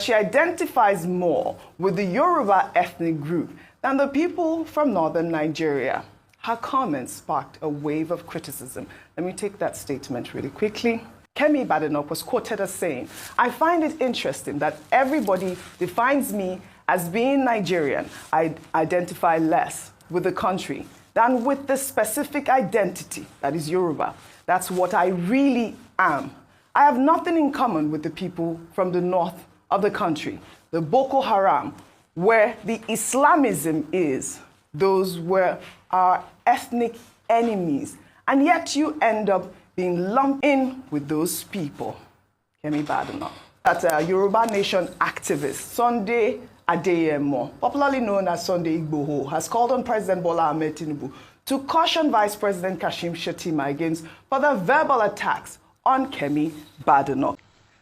She identifies more with the Yoruba ethnic group than the people from northern Nigeria. Her comments sparked a wave of criticism. Let me take that statement really quickly. Kemi Expøsed was quoted as saying, "I find it interesting that everybody defines me as being Nigerian. I identify less with the country than with the specific identity that is Yoruba. That's what I really am. I have nothing in common with the people from the north of the country, the Boko Haram, where the Islamism is. Those were our ethnic enemies. And yet you end up being lumped in with those people." Kemi Expøsed. That Yoruba Nation activist, Sunday Adeyemo, popularly known as Sunday Igboho, has called on President Bola Ahmed Tinubu to caution Vice President Kashim Shettima against further verbal attacks on Kemi Expøsed.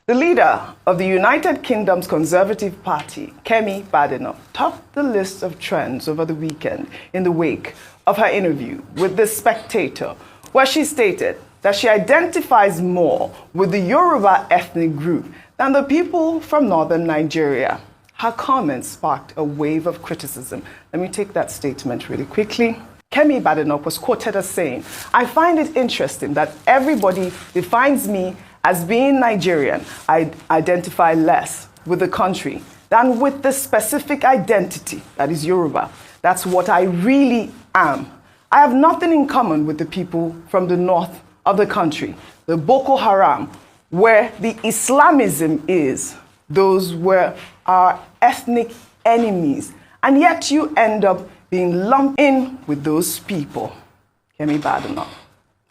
The leader of the United Kingdom's Conservative Party, Kemi Expøsed, topped the list of trends over the weekend in the wake of her interview with The Spectator, where she stated that she identifies more with the Yoruba ethnic group than the people from northern Nigeria. Her comments sparked a wave of criticism. Let me take that statement really quickly. Kemi Expøsed was quoted as saying, "I find it interesting that everybody defines me as being Nigerian. I identify less with the country than with the specific identity that is Yoruba. That's what I really am. I have nothing in common with the people from the north of the country, the Boko Haram, where the Islamism is. Those were our ethnic enemies. And yet you end up being lumped in with those people." Kemi Expøsed.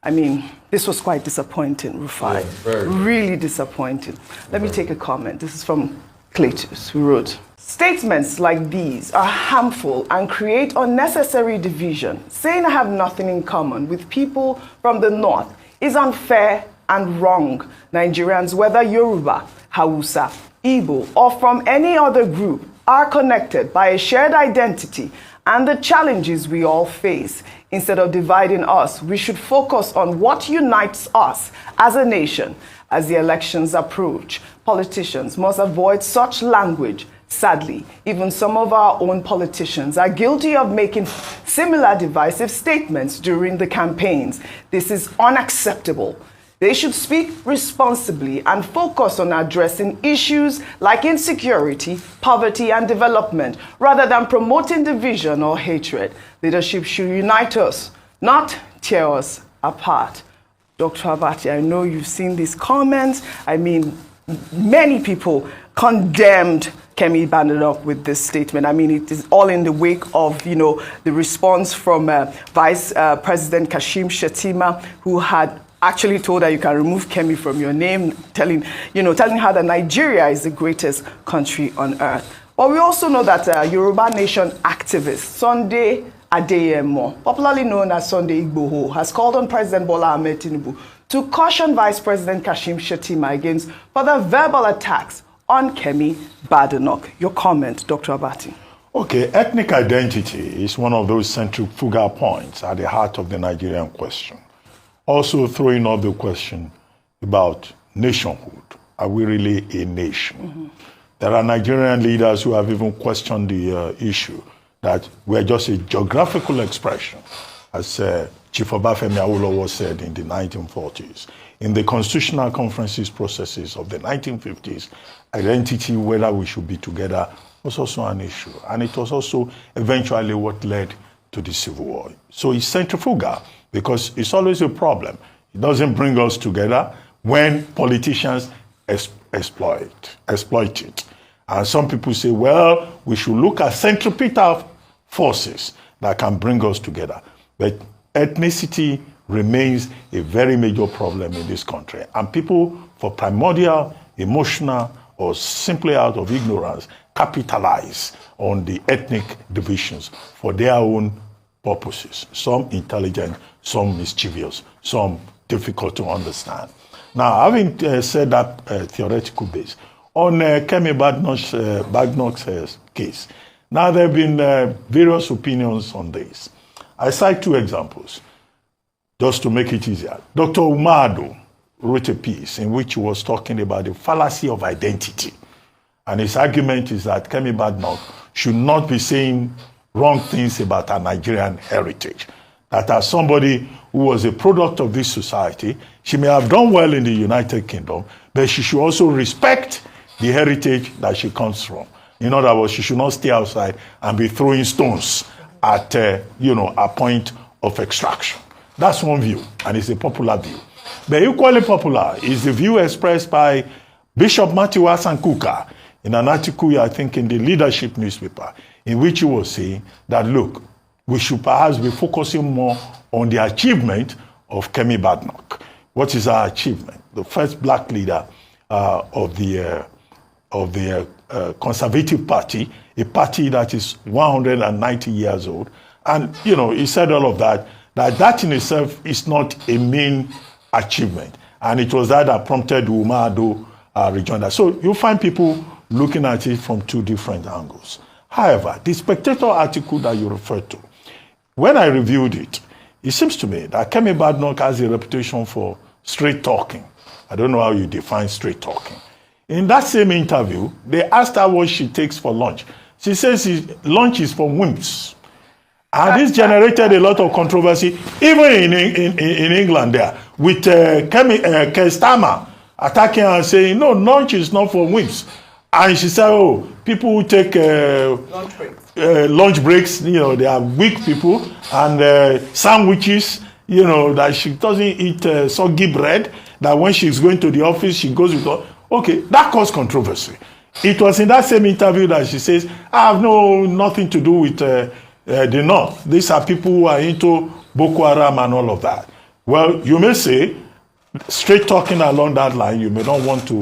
I mean, this was quite disappointing, Rufai. Yeah, really disappointing. Let me take a comment. This is from Cletus, who wrote, "Statements like these are harmful and create unnecessary division. Saying I have nothing in common with people from the north is unfair and wrong. Nigerians, whether Yoruba, Hausa, Igbo, or from any other group, are connected by a shared identity and the challenges we all face. Instead of dividing us, we should focus on what unites us as a nation. As the elections approach, politicians must avoid such language. Sadly, even some of our own politicians are guilty of making similar divisive statements during the campaigns. This is unacceptable. They should speak responsibly and focus on addressing issues like insecurity, poverty, and development, rather than promoting division or hatred. Leadership should unite us, not tear us apart." Dr. Abati, I know you've seen these comments. I mean, many people condemned Kemi Expøsed with this statement. I mean, it is all in the wake of, the response from Vice President Kashim Shettima, who had actually told her you can remove Kemi from your name, telling her that Nigeria is the greatest country on earth. But we also know that Yoruba Nation activist Sunday Adeyemo, popularly known as Sunday Igboho, has called on President Bola Ahmed Tinubu to caution Vice President Kashim Shettima against further verbal attacks on Kemi Expøsed. Your comment, Dr. Abati. Okay, ethnic identity is one of those centrifugal points at the heart of the Nigerian question. Also throwing up the question about nationhood. Are we really a nation? Mm-hmm. There are Nigerian leaders who have even questioned the issue that we are just a geographical expression, as Chief Obafemi Awolowo said in the 1940s. In the constitutional conferences processes of the 1950s, identity, whether we should be together, was also an issue. And it was also eventually what led to the Civil War. So it's centrifugal because it's always a problem. It doesn't bring us together when politicians exploit it. And some people say, well, we should look at centripetal forces that can bring us together. But ethnicity remains a very major problem in this country. And people, for primordial, emotional, or simply out of ignorance, capitalize on the ethnic divisions for their own purposes. Some intelligent, some mischievous, some difficult to understand. Now, having said that theoretical base, on Kemi Expøsed's case, now there have been various opinions on this. I cite two examples, just to make it easier. Dr. Umado wrote a piece in which he was talking about the fallacy of identity. And his argument is that Kemi Badnoch should not be saying wrong things about our Nigerian heritage. That as somebody who was a product of this society, she may have done well in the United Kingdom, but she should also respect the heritage that she comes from. In other words, she should not stay outside and be throwing stones at, a point of extraction. That's one view, and it's a popular view. But equally popular is the view expressed by Bishop Matthew Hassan Kuka in an article, I think, in the Leadership newspaper, in which he was saying that, look, we should perhaps be focusing more on the achievement of Kemi Badnoch. What is our achievement? The first black leader of the Conservative Party, a party that is 190 years old. And, he said all of that in itself is not a mean achievement. And it was that prompted Umar Ado rejoinder. So you find people looking at it from two different angles. However, the Spectator article that you referred to, when I reviewed it, it seems to me that Kemi Badnoch has a reputation for straight talking. I don't know how you define straight talking. In that same interview, they asked her what she takes for lunch. She says lunch is for wimps. And this generated a lot of controversy, even in England there, with Keir Starmer attacking her and saying, no, lunch is not for wimps. And she said, oh, people who take lunch breaks, they are weak people, and sandwiches, that she doesn't eat soggy bread, that when she's going to the office, she goes with her. Okay, that caused controversy. It was in that same interview that she says, I have nothing to do with the North. These are people who are into Boko Haram and all of that. Well, you may say, straight talking along that line, you may not want to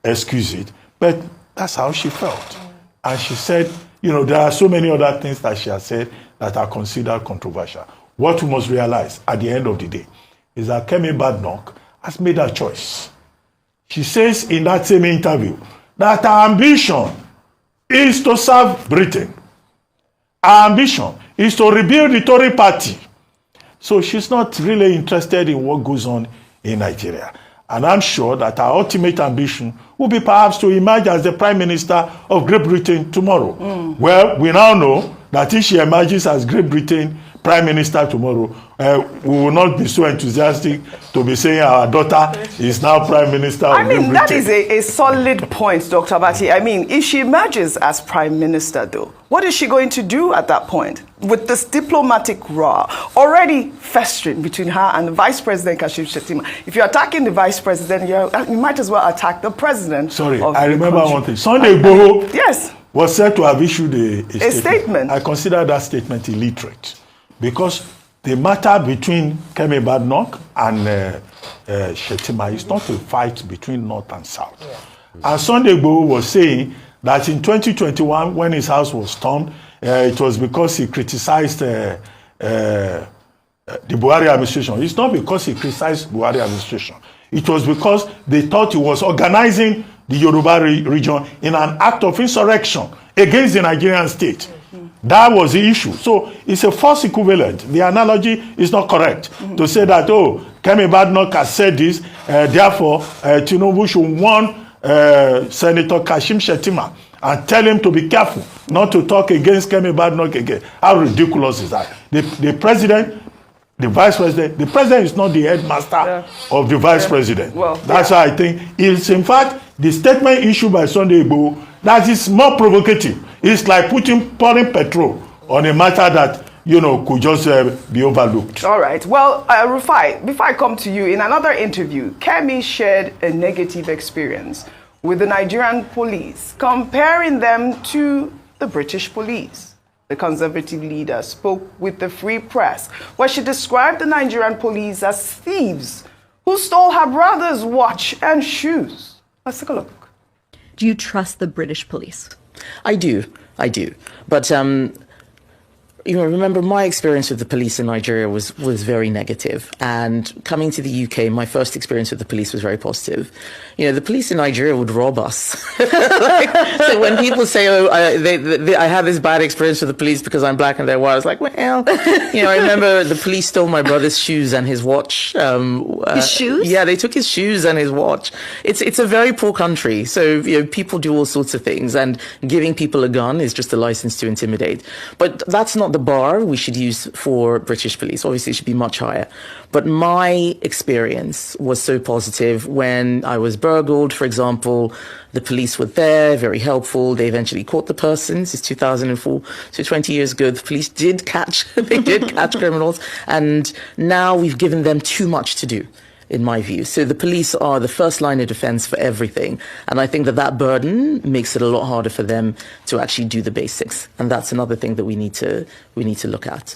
excuse it, but that's how she felt. And she said, there are so many other things that she has said that are considered controversial. What we must realize at the end of the day is that Kemi Badnoch has made her choice. She says in that same interview that her ambition is to serve Britain. Her ambition is to rebuild the Tory party. So she's not really interested in what goes on in Nigeria. And I'm sure that her ultimate ambition will be perhaps to emerge as the Prime Minister of Great Britain tomorrow. Well, we now know that if she emerges as Great Britain Prime Minister tomorrow, we will not be so enthusiastic to be saying our daughter is now Prime Minister of Great Britain. That is a solid point, Dr. Abati. If she emerges as Prime Minister, though, what is she going to do at that point with this diplomatic row already festering between her and the Vice President, Kashim Shettima? If you're attacking the Vice President, you might as well attack the President. Sorry, I remember one thing. Sunday Igboho was said to have issued a statement. I consider that statement illiterate. Because the matter between Kemi Badnoch and Shettima is not a fight between North and South. Yeah. And Sunday Igboho was saying that in 2021, when his house was stormed, it was because he criticized the Buhari administration. It's not because he criticized Buhari administration. It was because they thought he was organizing the Yoruba region in an act of insurrection against the Nigerian state. That was the issue. So it's a false equivalent. The analogy is not correct to say that, oh, Kemi Badnoch has said this, therefore, Tinubu should warn Senator Kashim Shettima and tell him to be careful not to talk against Kemi Badnoch again. How ridiculous is that? The president, the vice president, the president is not the headmaster of the vice president. Well, that's why I think it's, in fact, the statement issued by Sunday Igboho that is more provocative. It's like pouring petrol on a matter that, could just be overlooked. All right. Well, Rufai, before I come to you, in another interview, Kemi shared a negative experience with the Nigerian police, comparing them to the British police. The Conservative leader spoke with the Free Press, where she described the Nigerian police as thieves who stole her brother's watch and shoes. Let's take a look. Do you trust the British police? I do. But remember my experience with the police in Nigeria was very negative. And coming to the UK, my first experience with the police was very positive. The police in Nigeria would rob us. So when people say, I had this bad experience with the police because I'm black and they're white, I was like, well, I remember the police stole my brother's shoes and his watch. His shoes? Yeah, they took his shoes and his watch. It's a very poor country. So, people do all sorts of things, and giving people a gun is just a license to intimidate. But that's not the bar we should use for British police. Obviously, it should be much higher. But my experience was so positive. When I was burgled, for example, the police were there, very helpful. They eventually caught the person. This is 2004, so 20 years ago. The police did catch criminals, and now we've given them too much to do, in my view. So the police are the first line of defense for everything. And I think that burden makes it a lot harder for them to actually do the basics. And that's another thing that we need to look at.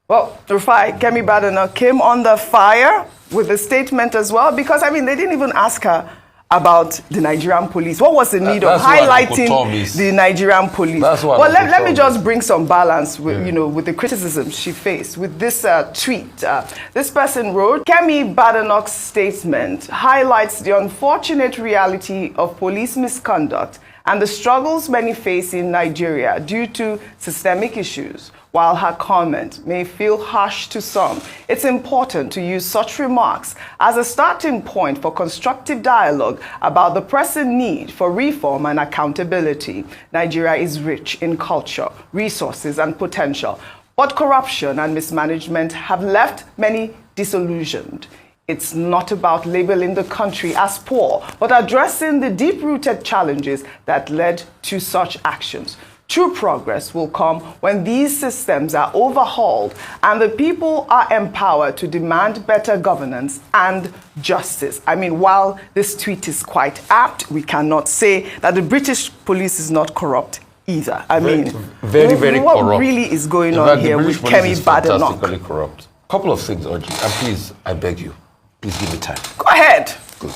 Well, Rufai, Kemi Badenoch came under fire with a statement as well, because, they didn't even ask her about the Nigerian police. What was the need of highlighting the Nigerian police? Well, let me just bring some balance with, with the criticism she faced with this tweet. This person wrote, Kemi Badenoch's statement highlights the unfortunate reality of police misconduct and the struggles many face in Nigeria due to systemic issues. While her comment may feel harsh to some, it's important to use such remarks as a starting point for constructive dialogue about the pressing need for reform and accountability. Nigeria is rich in culture, resources, and potential, but corruption and mismanagement have left many disillusioned. It's not about labeling the country as poor, but addressing the deep-rooted challenges that led to such actions. True progress will come when these systems are overhauled and the people are empowered to demand better governance and justice. While this tweet is quite apt, we cannot say that the British police is not corrupt either. Very, very what corrupt. What really is going on here with Kemi Badenoch? Fantastically corrupt. Couple of things, Oji, and please, I beg you, please give me time. Go ahead. Good.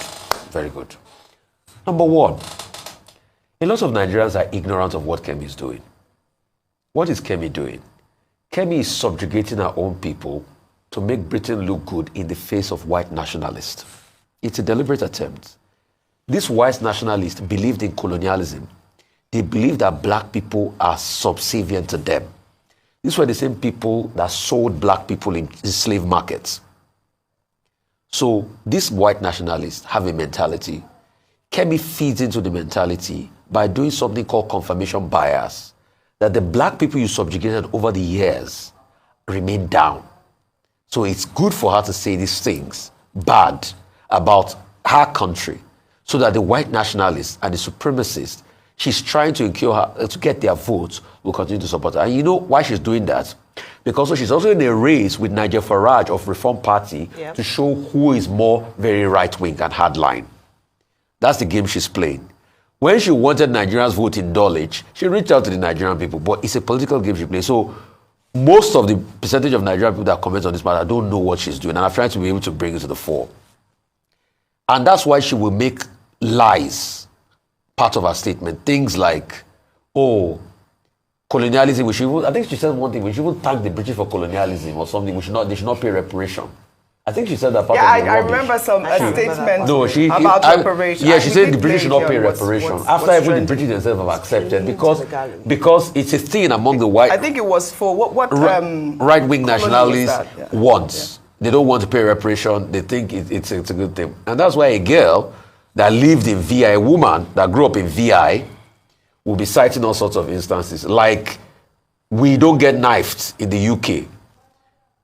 Very good. Number one, a lot of Nigerians are ignorant of what Kemi is doing. What is Kemi doing? Kemi is subjugating her own people to make Britain look good in the face of white nationalists. It's a deliberate attempt. These white nationalists believed in colonialism. They believed that black people are subservient to them. These were the same people that sold black people in slave markets. So these white nationalists have a mentality. Kemi feeds into the mentality by doing something called confirmation bias, that the black people you subjugated over the years remain down. So it's good for her to say these things bad about her country, so that the white nationalists and the supremacists she's trying to incur her, to get their votes, will continue to support her. And you know why she's doing that? Because she's also in a race with Nigel Farage of Reform Party to show who is more very right-wing and hardline. That's the game she's playing. When she wanted Nigerians' vote in Dulwich, she reached out to the Nigerian people, but it's a political game she plays. So most of the percentage of Nigerian people that comment on this matter don't know what she's doing, and I'm trying to be able to bring it to the fore. And that's why she will make lies part of her statement. Things like, oh, colonialism, I think she said one thing, we shouldn't thank the British for colonialism or something, they should not pay reparation. I think she said that part of the I remember some statement about reparation. Yeah, she said the British should not pay reparation. After everything, the British themselves have accepted because it's a thing among the white. I think it was for what right-wing nationalists want. They don't want to pay reparation. They think it's a good thing. And that's why a girl that lived in VI, a woman that grew up in VI, will be citing all sorts of instances. Like, we don't get knifed in the UK.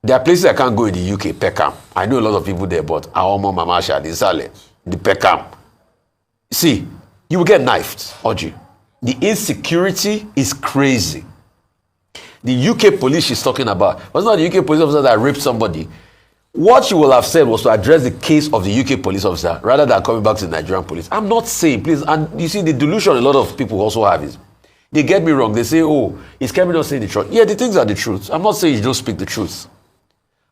There are places I can't go in the UK, Peckham. I know a lot of people there, but Aomo, Mamasha, Nisale, the Peckham. See, you will get knifed, Oji. The insecurity is crazy. The UK police she's talking about was not the UK police officer that raped somebody. What she will have said was to address the case of the UK police officer rather than coming back to the Nigerian police. I'm not saying, please, and you see the delusion a lot of people also have is, they get me wrong. They say, oh, is Kemi not saying the truth? Yeah, the things are the truth. I'm not saying you don't speak the truth.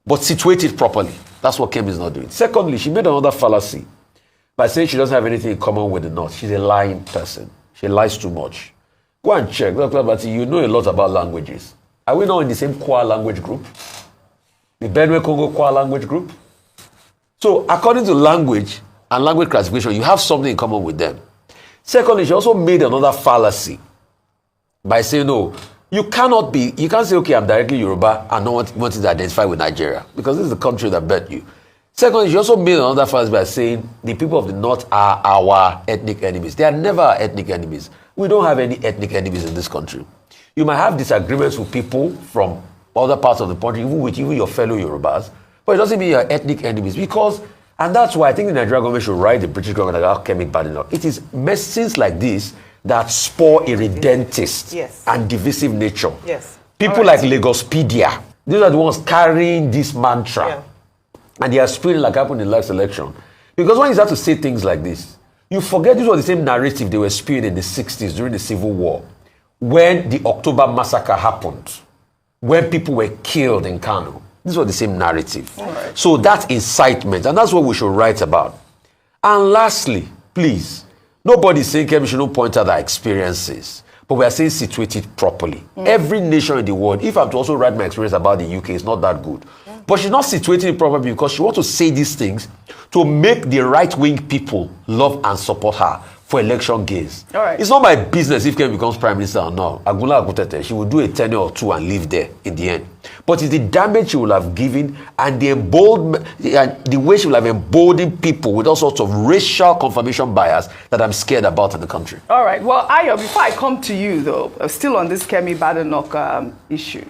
But situate it properly. That's what Kemi is not doing. Secondly, she made another fallacy by saying she doesn't have anything in common with the North. She's a lying person. She lies too much. Go and check. Dr. Abati, you know a lot about languages. Are we not in the same Kwa language group? The Benue Congo Kwa language group? So according to language and language classification, you have something in common with them. Secondly, she also made another fallacy by saying, no, you can't say, okay, I'm directly Yoruba and not wanting to identify with Nigeria, because this is the country that birthed you. Secondly, she also made another fallacy by saying the people of the North are our ethnic enemies. They are never our ethnic enemies. We don't have any ethnic enemies in this country. You might have disagreements with people from other parts of the country, even with your fellow Yorubas, but it doesn't mean you're ethnic enemies, because, and that's why I think the Nigerian government should write the British government about Kemi Badenoch. It is messages like this that spur a redentist and divisive nature. Yes. People like Lagospedia, these are the ones carrying this mantra. Yeah. And they are spreading like happened in the last election. Because when you start to say things like this, you forget this was the same narrative they were spewing in the 60s during the Civil War, when the October massacre happened, when people were killed in Kano. This was the same narrative. Right. So that's incitement, and that's what we should write about. And lastly, please, nobody's saying Kemi should not point out our experiences, but we are saying situate it properly. Every nation in the world, if I'm to also write my experience about the UK, it's not that good. But she's not situating it properly because she wants to say these things to make the right-wing people love and support her for election gains. All right. It's not my business if Kemi becomes prime minister or not. Agunla Agutete, she will do a tenure or two and leave there in the end. But it's the damage she will have given and the way she will have emboldened people with all sorts of racial confirmation bias that I'm scared about in the country. All right. Well, Ayo, before I come to you, though, still on this Kemi Badenoch issue.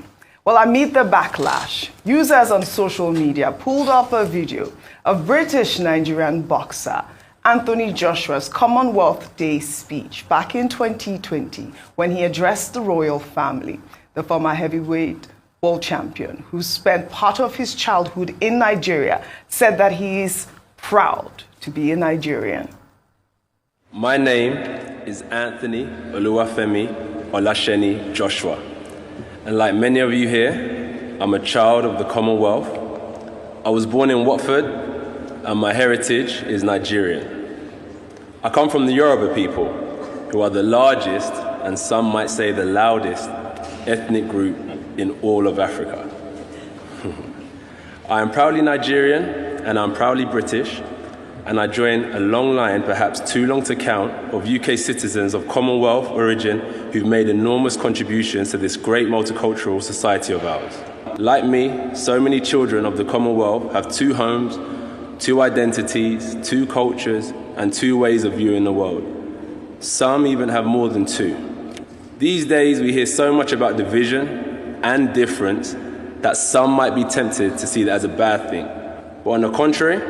Well, amid the backlash, users on social media pulled up a video of British-Nigerian boxer Anthony Joshua's Commonwealth Day speech back in 2020 when he addressed the royal family. The former heavyweight world champion, who spent part of his childhood in Nigeria, said that he is proud to be a Nigerian. My name is Anthony Oluwafemi Olasheni Joshua. And like many of you here, I'm a child of the Commonwealth. I was born in Watford, and my heritage is Nigerian. I come from the Yoruba people, who are the largest, and some might say the loudest, ethnic group in all of Africa. I am proudly Nigerian, and I'm proudly British, and I join a long line, perhaps too long to count, of UK citizens of Commonwealth origin who've made enormous contributions to this great multicultural society of ours. Like me, so many children of the Commonwealth have two homes, two identities, two cultures, and two ways of viewing the world. Some even have more than two. These days, we hear so much about division and difference that some might be tempted to see that as a bad thing. But on the contrary,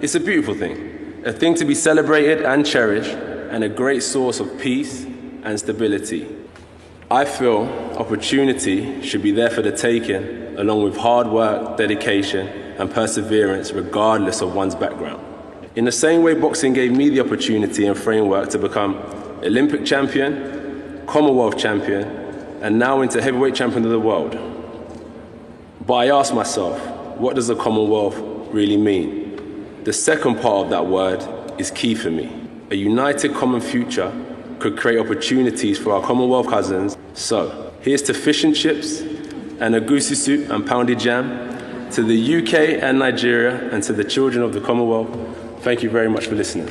it's a beautiful thing, a thing to be celebrated and cherished, and a great source of peace and stability. I feel opportunity should be there for the taking, along with hard work, dedication, and perseverance, regardless of one's background. In the same way boxing gave me the opportunity and framework to become Olympic champion, Commonwealth champion, and now into heavyweight champion of the world. But I ask myself, what does the Commonwealth really mean? The second part of that word is key for me. A united common future could create opportunities for our Commonwealth cousins. So, here's to fish and chips and a goosey soup and pounded jam, to the UK and Nigeria, and to the children of the Commonwealth. Thank you very much for listening.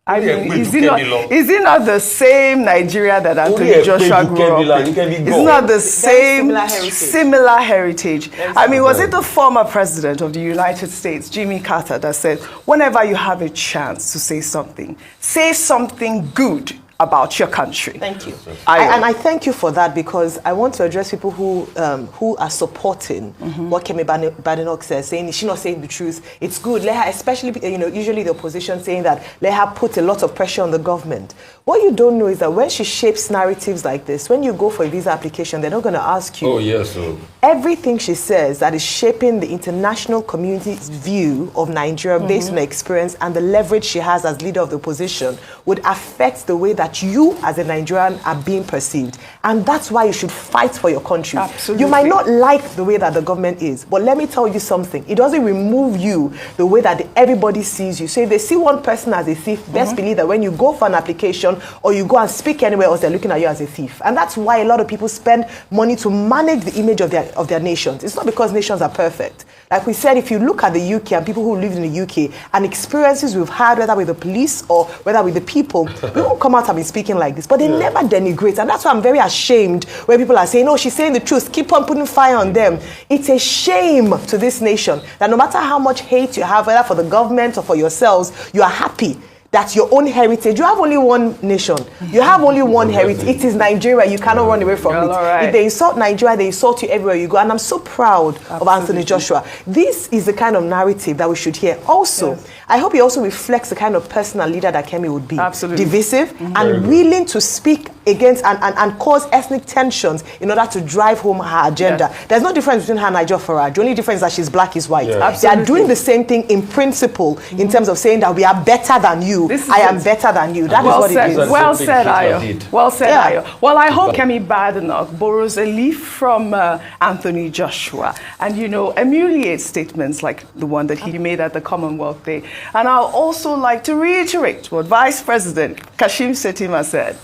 I mean, is it not the same Nigeria that Anthony Joshua grew up in? It's not the same similar heritage. I mean, was it the former president of the United States, Jimmy Carter, that said, whenever you have a chance to say something good about your country? Thank you. And I thank you for that, because I want to address people who are supporting what Kemi Badenoch says, saying she's not saying the truth. It's good. Let her, especially, usually the opposition saying that let her put a lot of pressure on the government. What you don't know is that when she shapes narratives like this, when you go for a visa application, they're not going to ask you. Oh, yes. Everything she says that is shaping the international community's view of Nigeria based on her experience and the leverage she has as leader of the opposition would affect the way that that you as a Nigerian are being perceived. And that's why you should fight for your country. Absolutely. You might not like the way that the government is, but let me tell you something. It doesn't remove you the way that everybody sees you. So if they see one person as a thief, best believe that when you go for an application or you go and speak anywhere else, they're looking at you as a thief. And that's why a lot of people spend money to manage the image of their nations. It's not because nations are perfect. Like we said, if you look at the UK and people who live in the UK and experiences we've had, whether with the police or whether with the people, we won't come out and be speaking like this, but they never denigrate. And that's why I'm very ashamed when people are saying, oh, she's saying the truth, keep on putting fire on them. It's a shame to this nation that no matter how much hate you have, whether for the government or for yourselves, you are happy that's your own heritage. You have only one nation. You have only one heritage. It is Nigeria. You cannot run away from it. Right. If they insult Nigeria, they insult you everywhere you go. And I'm so proud of Anthony Joshua. This is the kind of narrative that we should hear. Also, I hope he also reflects the kind of personal leader that Kemi would be. Absolutely. Divisive and willing to speak against and cause ethnic tensions in order to drive home her agenda. There's no difference between her and Niger Farage. The only difference is that she's black, he's white. They are doing the same thing in principle in terms of saying that we are better than you. I am better than you. That is what it is. Well said, Ayo. Well said, Ayo. Well, I hope Kemi Badenoch borrows a leaf from Anthony Joshua and, emulates statements like the one that he made at the Commonwealth Day. And I'll also like to reiterate what Vice President Kashim Shettima said.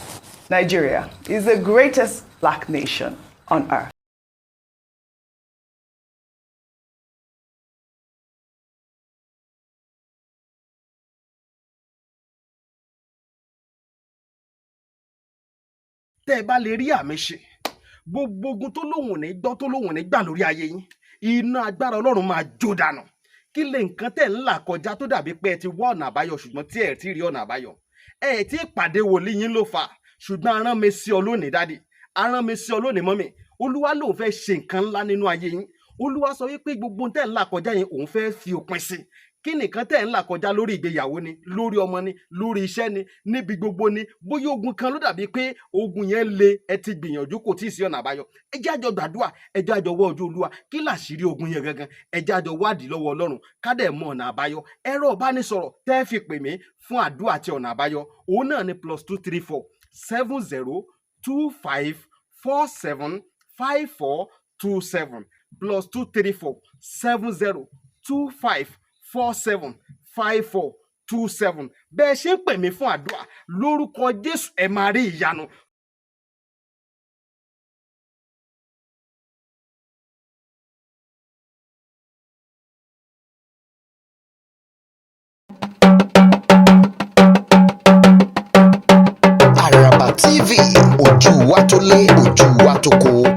Nigeria is the greatest black nation on earth. tẹ́ ẹ bá lè rí àmì ṣe gbogbo ogun tó lóhùn ní gbọ́ tó lóhùn ní gbà lórí ayé yín iná agbára Ọlọ́run máa jó dànù kí lè nǹkan tẹ́ ń là kọjá tó dàbí pé ẹ ti wá ọ̀nà àbáyọ ṣùgbọ́n tí ẹ ti rí ọ̀nà àbáyọ ẹ ti pàdé wòlíì yín ló fà ṣùgbọ́n arán mi sí ọ lónìí dádì arán mi sí ọ lónìí mọ́mì Olúwa lòun fẹ́ ṣe nǹkan ńlá nínú ayé yín Olúwa sọ wípé gbogbo tẹ́ ń là kọjá yẹn òun fẹ́ fi òpin sí kí nìkan tẹ́ ń là kọjá lórí ìgbéyàwó ni lórí ọmọ ni lórí iṣẹ́ ni níbi gbogbo ni bóyá ogun kan ló dàbí pé ogun yẹn le ẹ ti gbìyànjú kò tí ì sí ọ̀nà àbáyọ ẹ jẹ́ àjọ gbàdúrà ẹ jẹ́ àjọ wá ojú Olúwa kí làṣírí ogun yẹn gangan ẹ jẹ́ àjọ wádìí lọ́wọ́ Ọlọ́run ká dẹ̀ mọ ọ̀nà àbáyọ ẹ̀rọ ìbánisọ̀rọ̀ tẹ́ fi pè mí fún àdúrà àti ọ̀nà àbáyọ òun náà ni +234 70 25 47 5427 +234 70 25 47 5427 bẹ́ẹ̀ ṣe ń pè mí fún àdúrà lórúkọ Jésù ẹ máa rí ìyanu. Àràbà TV ojú wa tó lé ojú wa tó kó.